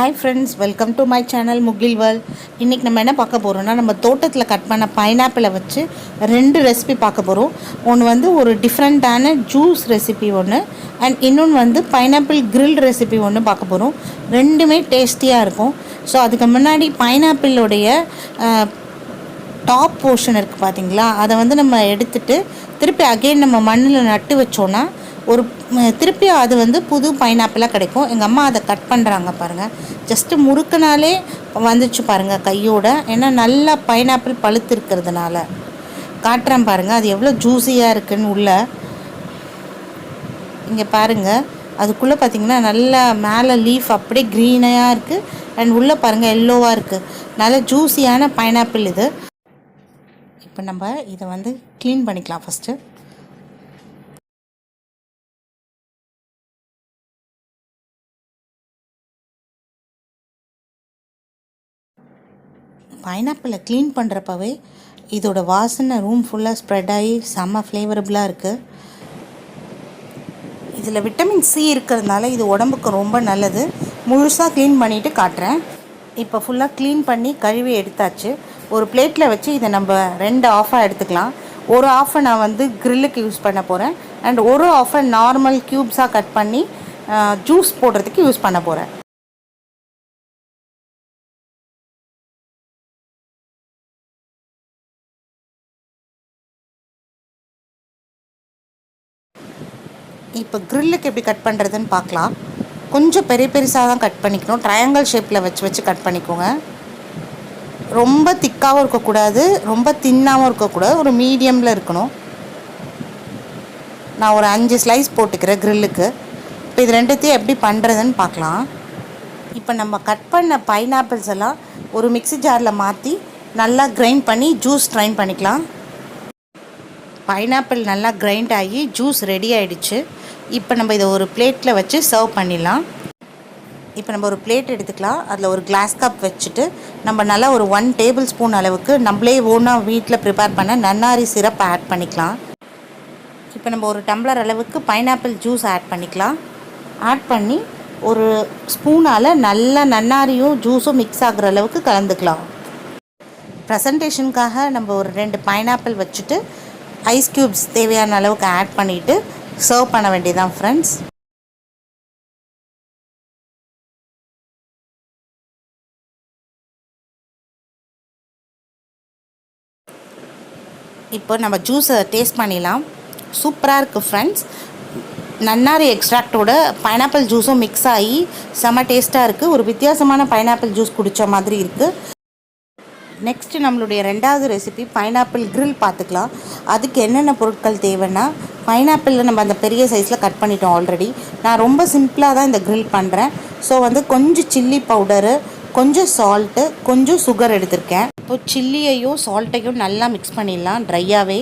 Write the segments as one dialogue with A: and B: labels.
A: Hi friends, welcome to my channel Mugil world. இன்றைக்கி நம்ம என்ன பார்க்க போகிறோம்னா, நம்ம தோட்டத்தில் கட் பண்ண பைனாப்பிளை வச்சு 2 ரெசிபி பார்க்க போகிறோம். ஒன்று வந்து ஒரு டிஃப்ரெண்ட்டான ஜூஸ் ரெசிபி ஒன்று, அண்ட் இன்னொன்று வந்து பைனாப்பிள் கிரில் ரெசிபி ஒன்று பார்க்க போகிறோம். ரெண்டுமே டேஸ்டியாக இருக்கும். ஸோ அதுக்கு முன்னாடி பைனாப்பிளுடைய டாப் போர்ஷன் இருக்குது பார்த்தீங்களா, அதை வந்து நம்ம எடுத்துகிட்டு திருப்பி அகெயின் நம்ம மண்ணில் நட்டு வச்சோன்னா ஒரு திருப்பி அது வந்து புது பைனாப்பிளாக கிடைக்கும். எங்கள் அம்மா அதை கட் பண்ணுறாங்க பாருங்கள். ஜஸ்ட்டு முறுக்குனாலே வந்துச்சு பாருங்கள் கையோட. ஏன்னா நல்லா பைனாப்பிள் பழுத்து இருக்கிறதுனால காட்டுறேன் பாருங்கள், அது எவ்வளோ ஜூஸியாக இருக்குதுன்னு உள்ள. இங்கே பாருங்கள், அதுக்குள்ளே பார்த்திங்கன்னா நல்லா மேலே லீஃப் அப்படியே க்ரீனாக இருக்குது, அண்ட் உள்ளே பாருங்கள் எல்லோவாக இருக்குது. நல்ல ஜூஸியான பைனாப்பிள் இது. இப்போ நம்ம இதை வந்து க்ளீன் பண்ணிக்கலாம். ஃபஸ்ட்டு பைனாப்பிளை க்ளீன் பண்ணுறப்பவே இதோட வாசனை ரூம் ஃபுல்லாக ஸ்ப்ரெட் ஆகி செம்ம ஃப்ளேவரபுளாக இருக்குது. இதில் விட்டமின் சி இருக்கிறதுனால இது உடம்புக்கு ரொம்ப நல்லது. முழுசாக க்ளீன் பண்ணிவிட்டு காட்டுறேன். இப்போ ஃபுல்லாக க்ளீன் பண்ணி கழுவி எடுத்தாச்சு. ஒரு பிளேட்டில் வச்சு இதை நம்ம 2 ஆஃபாக எடுத்துக்கலாம். ஒரு ஆஃபை நான் வந்து க்ரில்லுக்கு யூஸ் பண்ண போகிறேன், அண்ட் ஒரு ஆஃபை நார்மல் க்யூப்ஸாக கட் பண்ணி ஜூஸ் போடுறதுக்கு யூஸ் பண்ண போகிறேன். இப்போ க்ரில்லுக்கு எப்படி கட் பண்ணுறதுன்னு பார்க்கலாம். கொஞ்சம் பெருசாக தான் கட் பண்ணிக்கணும். ட்ரையாங்கிள் ஷேப்பில் வச்சு கட் பண்ணிக்கோங்க. ரொம்ப திக்காகவும் இருக்கக்கூடாது, ரொம்ப தின்னாகவும் இருக்கக்கூடாது, ஒரு மீடியமில் இருக்கணும். நான் ஒரு 5 ஸ்லைஸ் போட்டுக்கிறேன் க்ரில்லுக்கு. இப்போ இது ரெண்டுத்தையும் எப்படி பண்ணுறதுன்னு பார்க்கலாம். இப்போ நம்ம கட் பண்ண பைனாப்பிள்ஸ் எல்லாம் ஒரு மிக்ஸி ஜாரில் மாற்றி நல்லா கிரைண்ட் பண்ணி ஜூஸ் ட்ரைன் பண்ணிக்கலாம். பைனாப்பிள் நல்லா கிரைண்ட் ஆகி ஜூஸ் ரெடி ஆகிடுச்சு. இப்போ நம்ம இதை ஒரு பிளேட்டில் வச்சு சர்வ் பண்ணிடலாம். இப்போ நம்ம ஒரு பிளேட் எடுத்துக்கலாம். அதில் ஒரு கிளாஸ் கப் வச்சுட்டு நம்ம நல்லா ஒரு 1 டேபிள் ஸ்பூன் அளவுக்கு நம்மளே ஓனாக வீட்டில் ப்ரிப்பேர் பண்ண நன்னாரி சிரப் ஆட் பண்ணிக்கலாம். இப்போ நம்ம ஒரு டம்ளர் அளவுக்கு பைனாப்பிள் ஜூஸ் ஆட் பண்ணிக்கலாம். ஆட் பண்ணி ஒரு ஸ்பூனால் நல்லா நன்னாரியும் ஜூஸும் மிக்ஸ் ஆகிற அளவுக்கு கலந்துக்கலாம். ப்ரெசன்டேஷனுக்காக நம்ம ஒரு 2 பைனாப்பிள் வச்சுட்டு ஐஸ் க்யூப்ஸ் தேவையான அளவுக்கு ஆட் பண்ணிவிட்டு சர்வ் பண்ண வேண்டியதான் ஃப்ரெண்ட்ஸ். இப்போ நம்ம ஜூஸை டேஸ்ட் பண்ணிடலாம். சூப்பராக இருக்குது ஃப்ரெண்ட்ஸ். நன்னாரி எக்ஸ்ட்ராக்டோட பைனாப்பிள் ஜூஸும் மிக்ஸ் ஆகி செம்ம டேஸ்ட்டாக இருக்குது. ஒரு வித்தியாசமான பைனாப்பிள் ஜூஸ் குடித்த மாதிரி இருக்குது. நெக்ஸ்ட்டு நம்மளுடைய 2வது ரெசிபி பைனாப்பிள் கிரில் பார்த்துக்கலாம். அதுக்கு என்னென்ன பொருட்கள் தேவைன்னா, பைனாப்பிளில் நம்ம அந்த பெரிய சைஸில் கட் பண்ணிட்டோம் ஆல்ரெடி. நான் ரொம்ப சிம்பிளாக தான் இந்த கிரில் பண்ணுறேன். ஸோ வந்து கொஞ்சம் சில்லி பவுடரு, கொஞ்சம் சால்ட்டு, கொஞ்சம் சுகர் எடுத்திருக்கேன். இப்போது சில்லியையும் சால்ட்டையும் நல்லா மிக்ஸ் பண்ணிடலாம். ட்ரையாகவே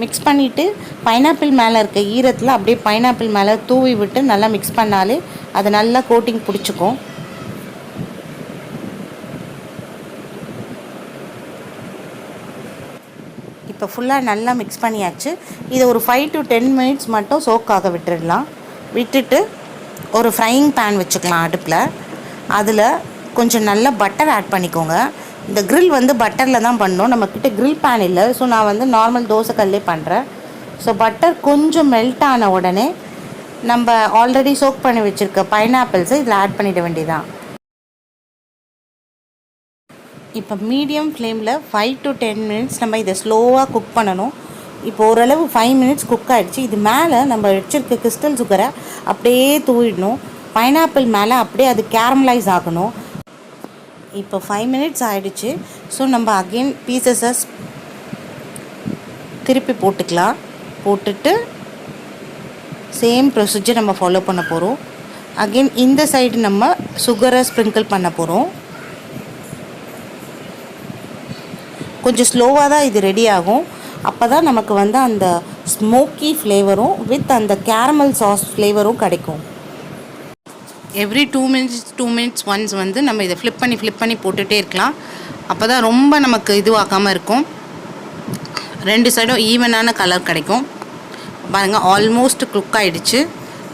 A: மிக்ஸ் பண்ணிவிட்டு பைனாப்பிள் மேலே இருக்க ஈரத்தில் அப்படியே பைனாப்பிள் மேலே தூவி விட்டு நல்லா மிக்ஸ் பண்ணாலே அது நல்லா கோட்டிங் பிடிச்சிக்கும். இப்போ ஃபுல்லாக நல்லா மிக்ஸ் பண்ணியாச்சு. இதை ஒரு 5 to 10 மினிட்ஸ் மட்டும் சோக்காக விட்டுடலாம். விட்டுட்டு ஒரு ஃப்ரையிங் பேன் வச்சுக்கலாம் அடுப்பில். அதில் கொஞ்சம் நல்லா பட்டர் ஆட் பண்ணிக்கோங்க. இந்த கிரில் வந்து பட்டரில் தான் பண்ணணும். நம்மக்கிட்ட கிரில் பேன் இல்லை, ஸோ நான் வந்து நார்மல் தோசைக்கல்லே பண்ணுறேன். ஸோ பட்டர் கொஞ்சம் மெல்ட் ஆன உடனே நம்ம ஆல்ரெடி சோக் பண்ணி வச்சுருக்க பைனாப்பிள்ஸை இதில் ஆட் பண்ணிட வேண்டியதான். இப்போ மீடியம் ஃப்ளேமில் 5 to 10 மினிட்ஸ் நம்ம இதை ஸ்லோவாக குக் பண்ணணும். இப்போ ஓரளவு 5 மினிட்ஸ் குக் ஆகிடுச்சு. இது மேலே நம்ம வச்சுருக்க கிறிஸ்டல் சுகரை அப்படியே தூவிடணும். பைனாப்பிள் மேலே அப்படியே அது கேரமலைஸ் ஆகணும். இப்போ 5 மினிட்ஸ் ஆகிடுச்சு. ஸோ நம்ம அகெயின் பீசஸை திருப்பி போட்டுக்கலாம். போட்டுட்டு சேம் ப்ரொசீஜர் நம்ம ஃபாலோ பண்ண போகிறோம். அகெயின் இந்த சைடு நம்ம சுகரை ஸ்ப்ரிங்கிள் பண்ண போகிறோம். கொஞ்சம் ஸ்லோவாக தான் இது ரெடி ஆகும். அப்போ தான் நமக்கு வந்து அந்த ஸ்மோக்கி ஃப்ளேவரும் வித் அந்த கேரமல் சாஸ் ஃப்ளேவரும் கிடைக்கும். எவ்ரி 2 மினிட்ஸ் ஒன்ஸ் வந்து நம்ம இதை ஃப்ளிப் பண்ணி போட்டுகிட்டே இருக்கலாம். அப்போ தான் ரொம்ப நமக்கு இதுவாக்காமல் இருக்கும். 2 சைடும் ஈவனான கலர் கிடைக்கும். பாருங்கள், ஆல்மோஸ்ட் குக் ஆகிடுச்சு.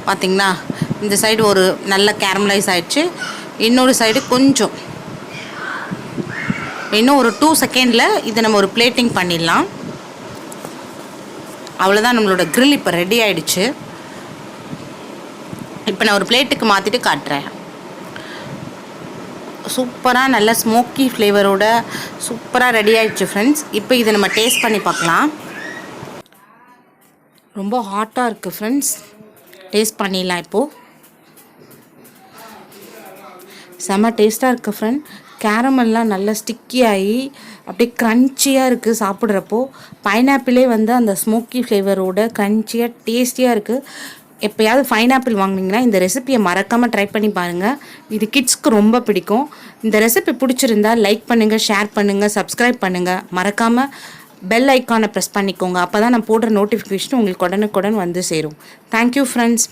A: பார்த்திங்களா, இந்த சைடு ஒரு நல்ல கேரமலைஸ் ஆகிடுச்சு. இன்னொரு சைடு கொஞ்சம் இன்னும் ஒரு 2 செகண்டில் இதை நம்ம ஒரு பிளேட்டிங் பண்ணிடலாம். அவ்வளோதான், நம்மளோட grill இப்போ ரெடி ஆகிடுச்சு. இப்போ நான் ஒரு பிளேட்டுக்கு மாற்றிட்டு காட்டுறேன். சூப்பராக நல்ல ஸ்மோக்கி ஃப்ளேவரோட சூப்பராக ரெடி ஆகிடுச்சு ஃப்ரெண்ட்ஸ். இப்போ இதை நம்ம டேஸ்ட் பண்ணி பார்க்கலாம். ரொம்ப ஹாட்டாக இருக்குது ஃப்ரெண்ட்ஸ். டேஸ்ட் பண்ணிடலாம் இப்போது. செம்ம டேஸ்ட்டாக இருக்குது ஃப்ரெண்ட். கேரமெல்லாம் நல்லா ஸ்டிக்கி ஆகி அப்படியே க்ரன்ச்சியாக இருக்குது சாப்பிட்றப்போ. பைனாப்பிளே வந்து அந்த ஸ்மோக்கி ஃப்ளேவரோட க்ரன்ச்சியாக டேஸ்டியாக இருக்குது. எப்போயாவது பைனாப்பிள் வாங்கினீங்கன்னா இந்த ரெசிபியை மறக்காமல் ட்ரை பண்ணி பாருங்கள். இது கிட்ஸ்க்கு ரொம்ப பிடிக்கும். இந்த ரெசிபி பிடிச்சிருந்தா லைக் பண்ணுங்கள், ஷேர் பண்ணுங்கள், சப்ஸ்கிரைப் பண்ணுங்கள். மறக்காமல் பெல் ஐக்கானை ப்ரெஸ் பண்ணிக்கோங்க. அப்போ தான் நான் போடுற நோட்டிஃபிகேஷன் உங்களுக்கு உடனுக்குடன் வந்து சேரும். Thank you friends.